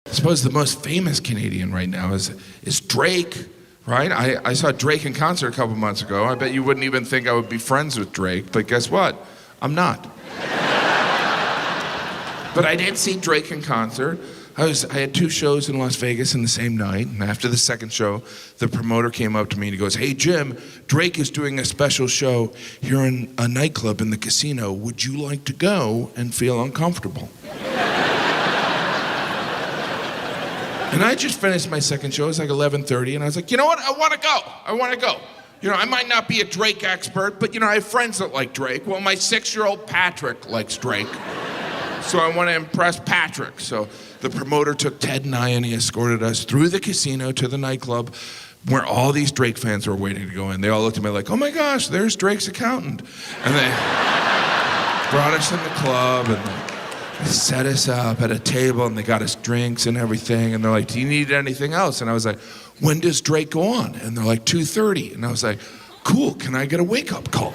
I suppose the most famous Canadian right now is Drake, right? I saw Drake in concert a couple months ago. I bet you wouldn't even think I would be friends with Drake, but guess what? I'm not. But I did see Drake in concert. I had 2 shows in Las Vegas in the same night, and after the second show, the promoter came up to me and he goes, "Hey Jim, Drake is doing a special show here in a nightclub in the casino. Would you like to go and feel uncomfortable?" And I just finished my second show. It was like 11:30, and I was like, you know what? I want to go. You know, I might not be a Drake expert, but you know, I have friends that like Drake. Well, my 6-year-old Patrick likes Drake. So I want to impress Patrick. So the promoter took Ted and I, and he escorted us through the casino to the nightclub where all these Drake fans were waiting to go in. They all looked at me like, "Oh my gosh, there's Drake's accountant." And they brought us in the club, and they set us up at a table, and they got us drinks and everything. And they're like, "Do you need anything else?" And I was like, "When does Drake go on?" And they're like, 2:30. And I was like, "Cool, can I get a wake-up call?"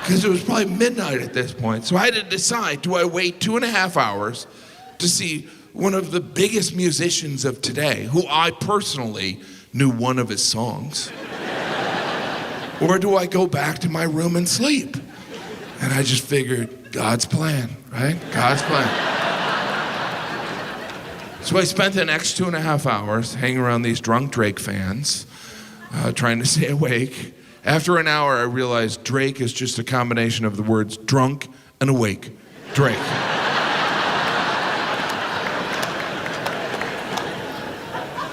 Because it was probably midnight at this point. So I had to decide, do I wait 2.5 hours to see one of the biggest musicians of today, who I personally knew one of his songs? Or do I go back to my room and sleep? And I just figured, God's plan, right? God's plan. So I spent the next 2.5 hours hanging around these drunk Drake fans, trying to stay awake. After an hour, I realized Drake is just a combination of the words drunk and awake. Drake.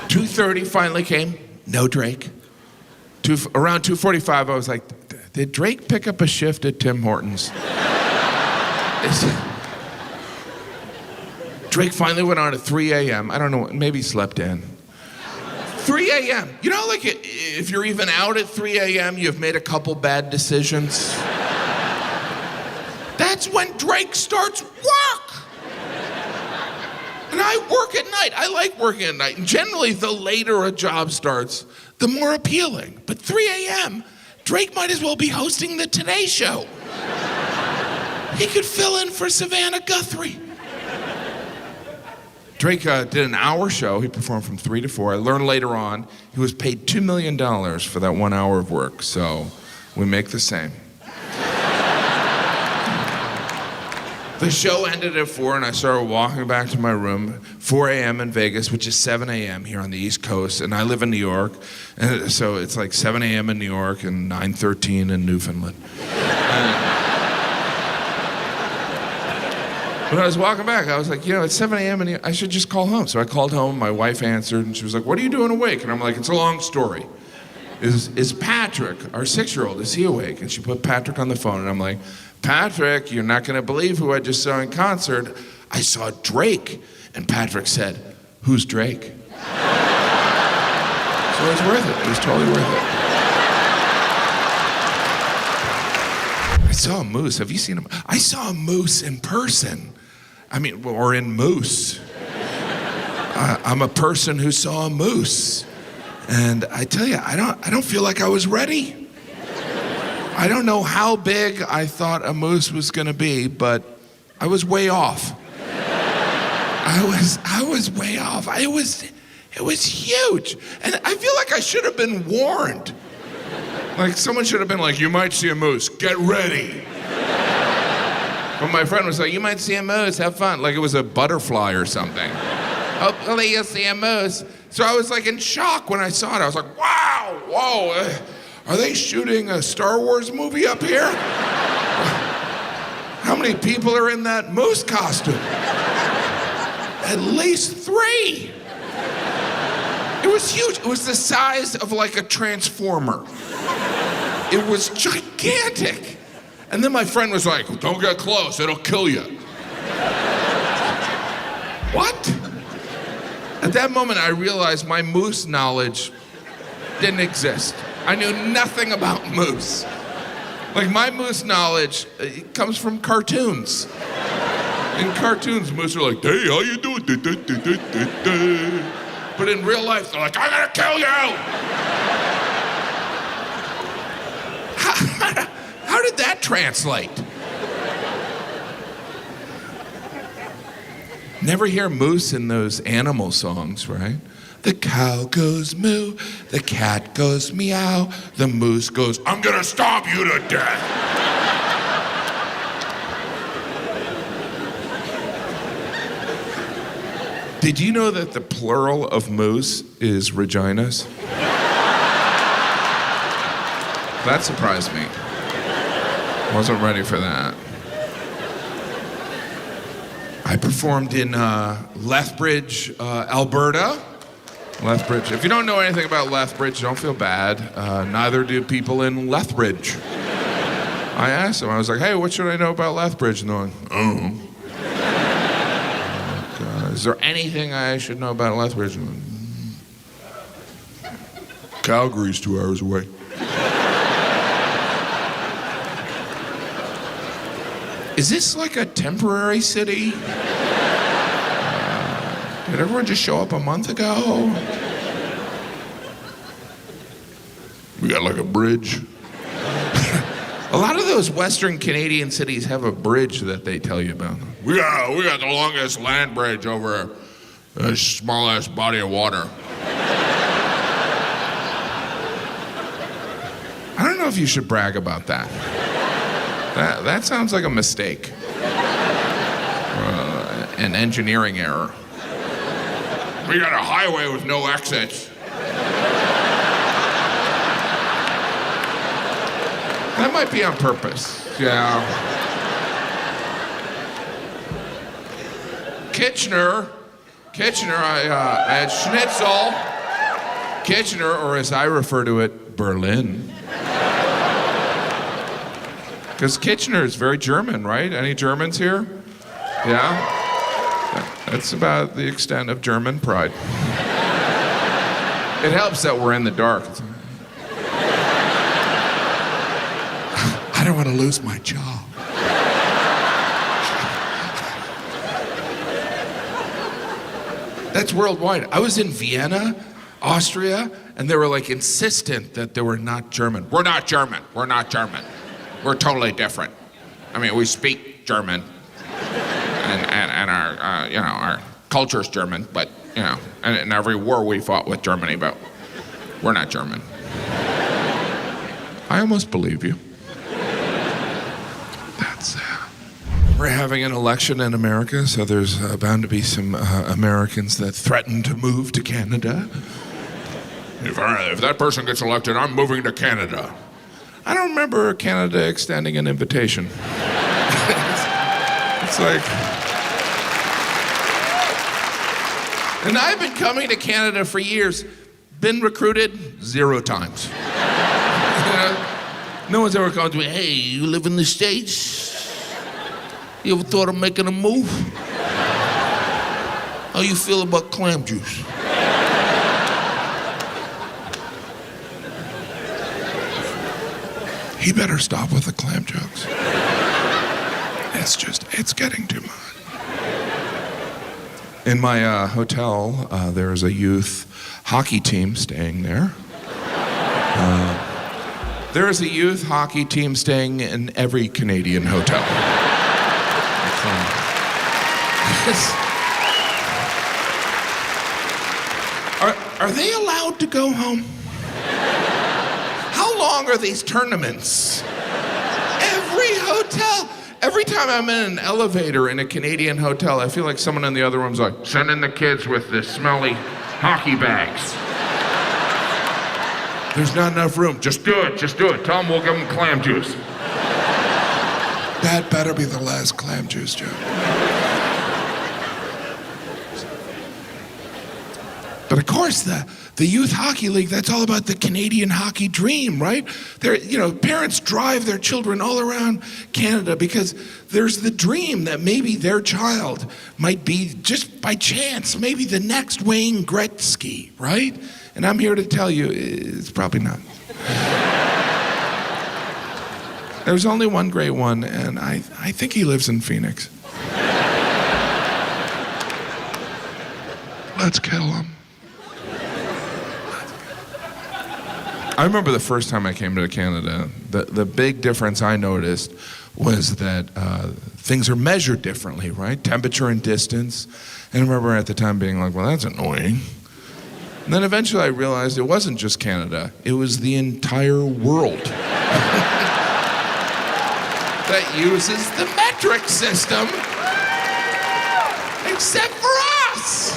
$2:30 finally came. No Drake. Around 2:45, I was like, did Drake pick up a shift at Tim Hortons? Drake finally went on at 3 a.m. I don't know, maybe he slept in. 3 a.m. You know, like if you're even out at 3 a.m., you've made a couple bad decisions. That's when Drake starts work. And I work at night. I like working at night. And generally, the later a job starts, the more appealing. But 3 a.m., Drake might as well be hosting the Today Show. He could fill in for Savannah Guthrie. Drake did an hour show. He performed from 3 to 4. I learned later on he was paid $2 million for that 1 hour of work, so we make the same. The show ended at 4, and I started walking back to my room. 4 a.m. in Vegas, which is 7 a.m. here on the East Coast, and I live in New York, and so it's like 7 a.m. in New York and 9:13 in Newfoundland. When I was walking back, I was like, you know, it's 7 a.m. and I should just call home. So I called home, my wife answered, and she was like, "What are you doing awake?" And I'm like, "It's a long story. Is Patrick, our 6-year-old, is he awake?" And she put Patrick on the phone, and I'm like, "Patrick, you're not gonna believe who I just saw in concert. I saw Drake." And Patrick said, "Who's Drake?" So it was worth it. It was totally worth it. I saw a moose. Have you seen him? I saw a moose in person. I mean, or in moose. I'm a person who saw a moose. And I tell you, I don't feel like I was ready. I don't know how big I thought a moose was gonna be, but I was way off. I was way off. It was huge. And I feel like I should have been warned. Like someone should have been like, "You might see a moose, get ready." But my friend was like, "You might see a moose, have fun." Like it was a butterfly or something. "Hopefully you'll see a moose." So I was like in shock when I saw it. I was like, wow, whoa, are they shooting a Star Wars movie up here? How many people are in that moose costume? At least 3. It was huge. It was the size of like a transformer. It was gigantic. And then my friend was like, "Don't get close, it'll kill you." What? At that moment, I realized my moose knowledge didn't exist. I knew nothing about moose. Like my moose knowledge it comes from cartoons. In cartoons, moose are like, "Hey, how you doing?" But in real life, they're like, "I'm gonna kill you!" How did that translate? Never hear moose in those animal songs, right? The cow goes moo, the cat goes meow, the moose goes, I'm gonna stomp you to death. Did you know that the plural of moose is Reginas? That surprised me. Wasn't ready for that. I performed in Lethbridge, Alberta. Lethbridge. If you don't know anything about Lethbridge, don't feel bad. Neither do people in Lethbridge. I asked them, I was like, hey, what should I know about Lethbridge? And they're like, oh. Is there anything I should know about Lethbridge? Calgary's 2 hours away. Is this like a temporary city? Did everyone just show up a month ago? We got like a bridge. A lot of those Western Canadian cities have a bridge that they tell you about. We got the longest land bridge over a small-ass body of water. I don't know if you should brag about that. That sounds like a mistake. An engineering error. We got a highway with no exits. That might be on purpose. Yeah. Kitchener, I had schnitzel. Kitchener, or as I refer to it, Berlin. Because Kitchener is very German, right? Any Germans here? Yeah? That's about the extent of German pride. It helps that we're in the dark. I don't want to lose my job. That's worldwide. I was in Vienna, Austria, and they were like insistent that they were not German. We're not German. We're not German. We're totally different. I mean, we speak German, and our our culture's German, but and in every war we fought with Germany, but we're not German. I almost believe you. That's we're having an election in America, so there's bound to be some Americans that threaten to move to Canada. If that person gets elected, I'm moving to Canada. I don't remember Canada extending an invitation. It's like... And I've been coming to Canada for years. Been recruited 0 times. No one's ever come to me, hey, you live in the States? You ever thought of making a move? How you feel about clam juice? He better stop with the clam jokes. It's getting too much. In my hotel, there's a youth hockey team staying there. There is a youth hockey team staying in every Canadian hotel. Are they allowed to go home? How long are these tournaments? Every time I'm in an elevator in a Canadian hotel, I feel like someone in the other room's like, send in the kids with the smelly hockey bags. There's not enough room. Just do it. Tell them we'll give them clam juice. That better be the last clam juice joke. But of course, the youth hockey league, that's all about the Canadian hockey dream, right? Parents drive their children all around Canada because there's the dream that maybe their child might be, just by chance, maybe the next Wayne Gretzky, right? And I'm here to tell you, it's probably not. There's only one great one, and I think he lives in Phoenix. Let's kill him. I remember the first time I came to Canada, the big difference I noticed was that things are measured differently, right? Temperature and distance. And I remember at the time being like, well, that's annoying. And then eventually I realized it wasn't just Canada, it was the entire world that uses the metric system, except for us.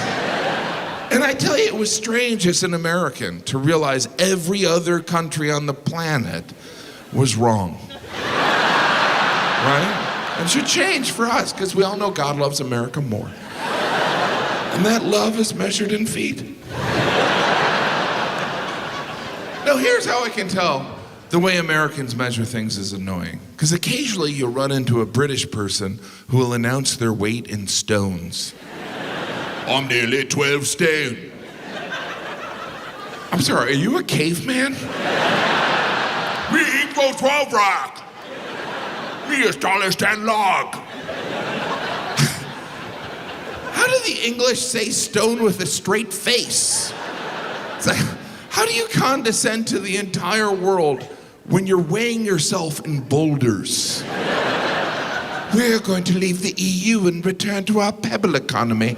And I tell you, it was strange as an American to realize every other country on the planet was wrong. Right? It should change for us, because we all know God loves America more. And that love is measured in feet. Now, here's how I can tell the way Americans measure things is annoying. Because occasionally you'll run into a British person who will announce their weight in stones. I'm nearly 12 stone. I'm sorry, are you a caveman? Me equals 12 rock. Me as tall as 10 log. How do the English say stone with a straight face? It's like, how do you condescend to the entire world when you're weighing yourself in boulders? We're going to leave the EU and return to our pebble economy.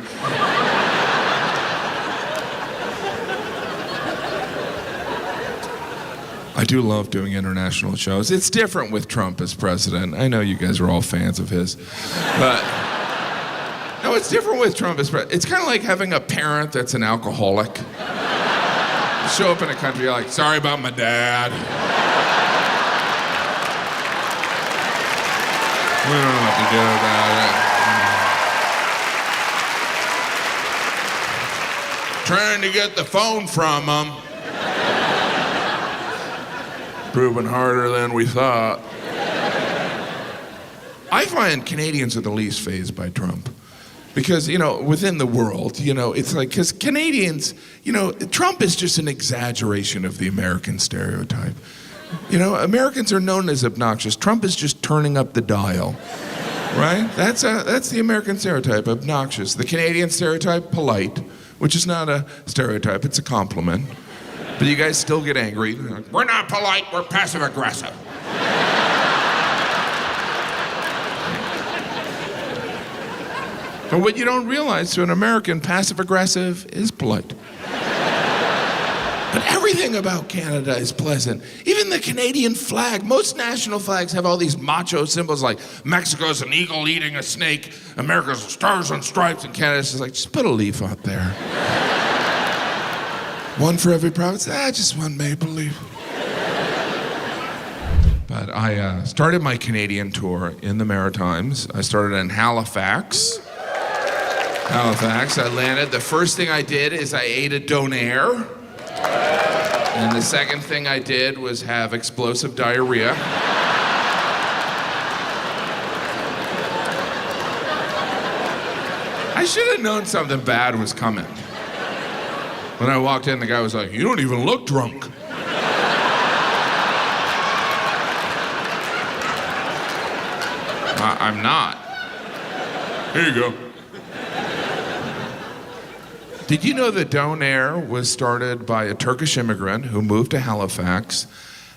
I do love doing international shows. It's different with Trump as president. I know you guys are all fans of his. But no, it's different with Trump as president. It's kind of like having a parent that's an alcoholic. You show up in a country, you're like, sorry about my dad. We don't know what to do about it. Trying to get the phone from him. Proving harder than we thought. I find Canadians are the least fazed by Trump. Because, within the world, it's like, because Canadians, Trump is just an exaggeration of the American stereotype. Americans are known as obnoxious. Trump is just turning up the dial, right? That's the American stereotype, obnoxious. The Canadian stereotype, polite, which is not a stereotype, it's a compliment. But you guys still get angry. We're not polite, we're passive aggressive. But what you don't realize, to an American, passive aggressive is polite. But everything about Canada is pleasant. Even the Canadian flag, most national flags have all these macho symbols like Mexico's an eagle eating a snake, America's stars and stripes, and Canada's just like, just put a leaf out there. One for every province? Just one maple leaf. But I started my Canadian tour in the Maritimes. I started in Halifax. I landed. The first thing I did is I ate a donaire. And the second thing I did was have explosive diarrhea. I should have known something bad was coming. When I walked in, the guy was like, you don't even look drunk. I'm not. Here you go. Did you know that Donaire was started by a Turkish immigrant who moved to Halifax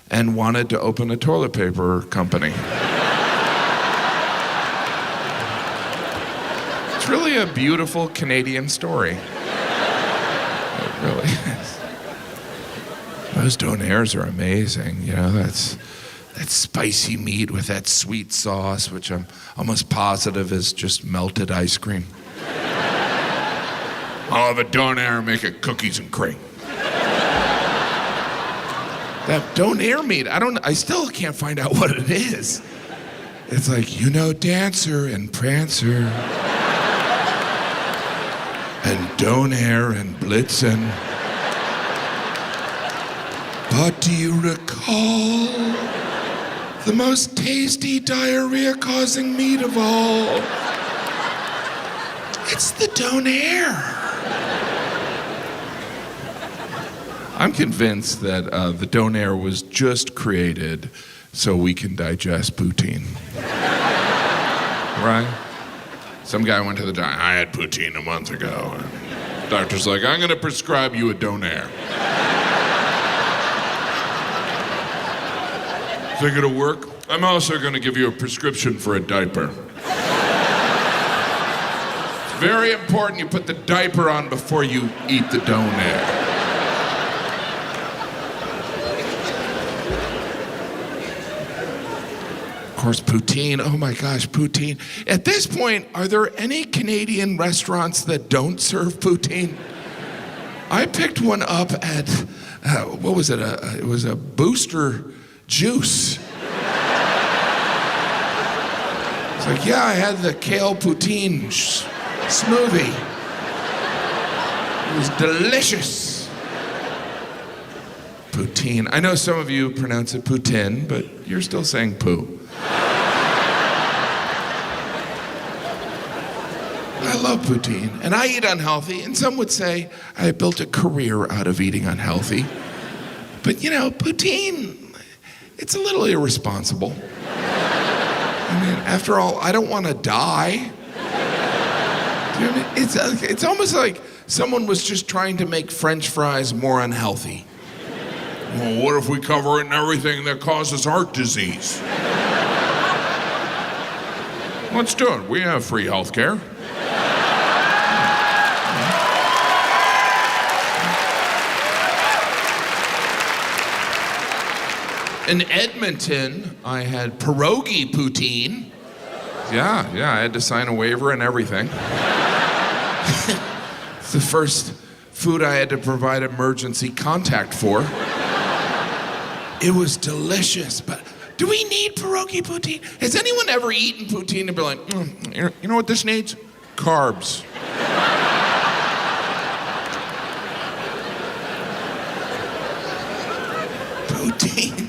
and wanted to open a toilet paper company? It's really a beautiful Canadian story. It really is. Those donaires are amazing. That's spicy meat with that sweet sauce, which I'm almost positive is just melted ice cream. I'll have a donaire and make it cookies and cream. That donaire meat, I still can't find out what it is. It's like, Dancer and Prancer and Donaire and Blitzen. But do you recall the most tasty diarrhea-causing meat of all? It's the donaire. I'm convinced that the donaire was just created so we can digest poutine. Right? Some guy went to the doctor. I had poutine a month ago. And the doctor's like, I'm going to prescribe you a donaire. Think it'll work? I'm also going to give you a prescription for a diaper. It's very important you put the diaper on before you eat the donaire. Of course, poutine. Oh my gosh, poutine. At this point, are there any Canadian restaurants that don't serve poutine? I picked one up at, what was it? It was a Booster Juice. It's like, yeah, I had the kale poutine smoothie. It was delicious. Poutine. I know some of you pronounce it Poutine, but you're still saying poo. I love poutine, and I eat unhealthy, and some would say I built a career out of eating unhealthy. But you know, poutine, it's a little irresponsible. I mean, after all, I don't want to die. Do you know what I mean? It's almost like someone was just trying to make French fries more unhealthy. Well, what if we cover it in everything that causes heart disease? Let's do it. We have free health care. In Edmonton, I had pierogi poutine. Yeah, I had to sign a waiver and everything. It's the first food I had to provide emergency contact for. It was delicious, but do we need pierogi poutine? Has anyone ever eaten poutine and been like, you know what this needs? Carbs. Poutine.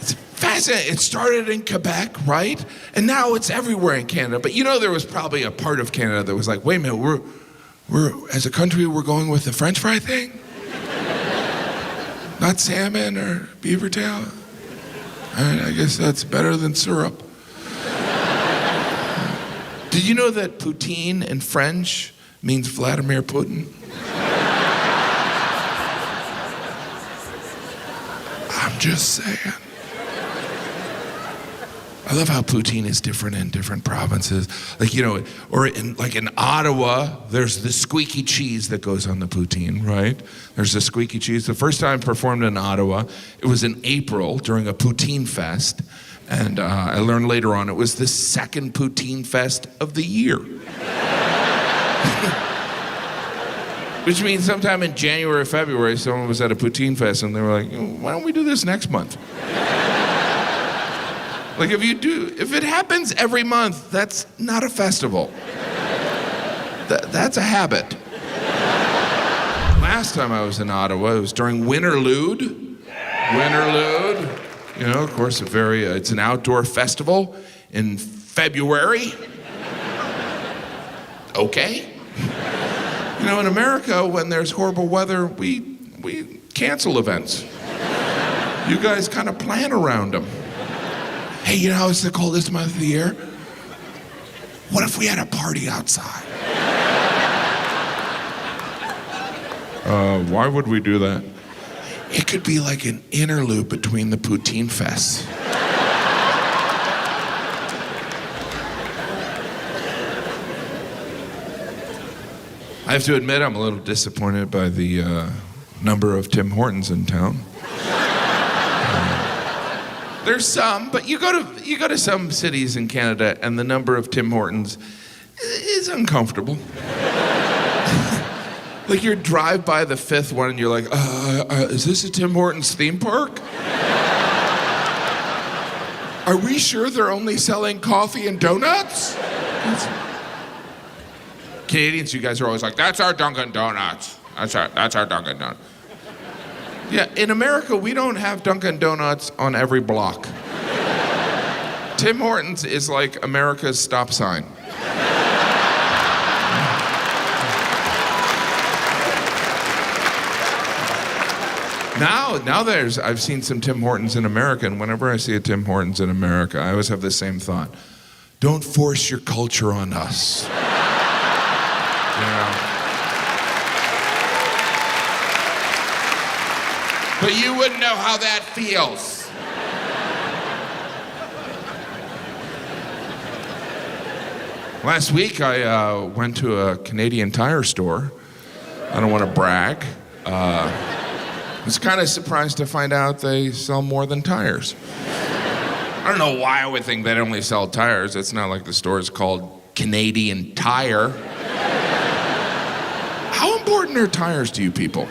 It's fascinating. It started in Quebec, right? And now it's everywhere in Canada. But you know, there was probably a part of Canada that was like, wait a minute, we're as a country, we're going with the French fry thing? Not salmon or beaver tail? I guess that's better than syrup. Did you know that poutine in French means Vladimir Putin? I'm just saying. I love how poutine is different in different provinces. Like, you know, or in Ottawa, there's the squeaky cheese that goes on the poutine, right? There's the squeaky cheese. The first time I performed in Ottawa, it was in April during a poutine fest. And I learned later on it was the second poutine fest of the year. Which means sometime in January or February, someone was at a poutine fest and they were like, why don't we do this next month? Like if it happens every month, that's not a festival. That's a habit. Last time I was in Ottawa, it was during Winterlude. Winterlude, you know, of course, it's an outdoor festival in February. Okay. You know, in America, when there's horrible weather, we cancel events. You guys kind of plan around them. Hey, you know how it's the coldest month of the year? What if we had a party outside? Why would we do that? It could be like an interlude between the poutine fests. I have to admit, I'm a little disappointed by the number of Tim Hortons in town. There's some, but you go to some cities in Canada, and the number of Tim Hortons is uncomfortable. Like you drive by the fifth one, and you're like, is this a Tim Hortons theme park? Are we sure they're only selling coffee and donuts? Canadians, you guys are always like, that's our Dunkin' Donuts. That's our Dunkin' Donuts. Yeah, in America, we don't have Dunkin' Donuts on every block. Tim Hortons is like America's stop sign. Now I've seen some Tim Hortons in America, and whenever I see a Tim Hortons in America, I always have the same thought. Don't force your culture on us. You know? But you wouldn't know how that feels. Last week, I went to a Canadian Tire store. I don't want to brag. I was kind of surprised to find out they sell more than tires. I don't know why I would think they only sell tires. It's not like the store is called Canadian Tire. How important are tires to you people?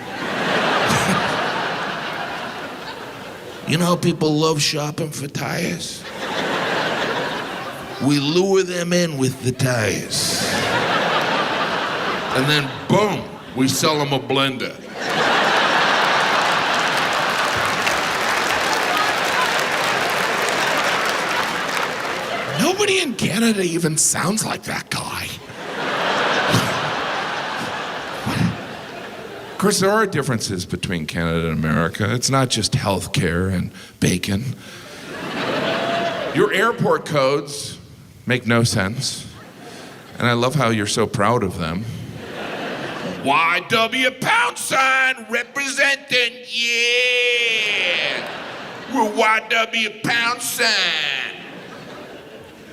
You know how people love shopping for tires? We lure them in with the tires. And then, boom, we sell them a blender. Nobody in Canada even sounds like that guy. Of course, there are differences between Canada and America. It's not just healthcare and bacon. Your airport codes make no sense. And I love how you're so proud of them. YW pound sign representing, yeah. We're YW pound sign.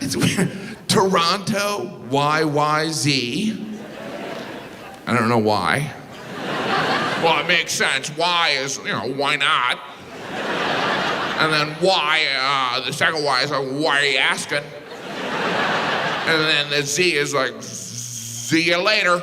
It's weird. Toronto, YYZ. I don't know why. Well, it makes sense. Y is, why not? And then Y, the second Y is like, why are you asking? And then the Z is like, see you later.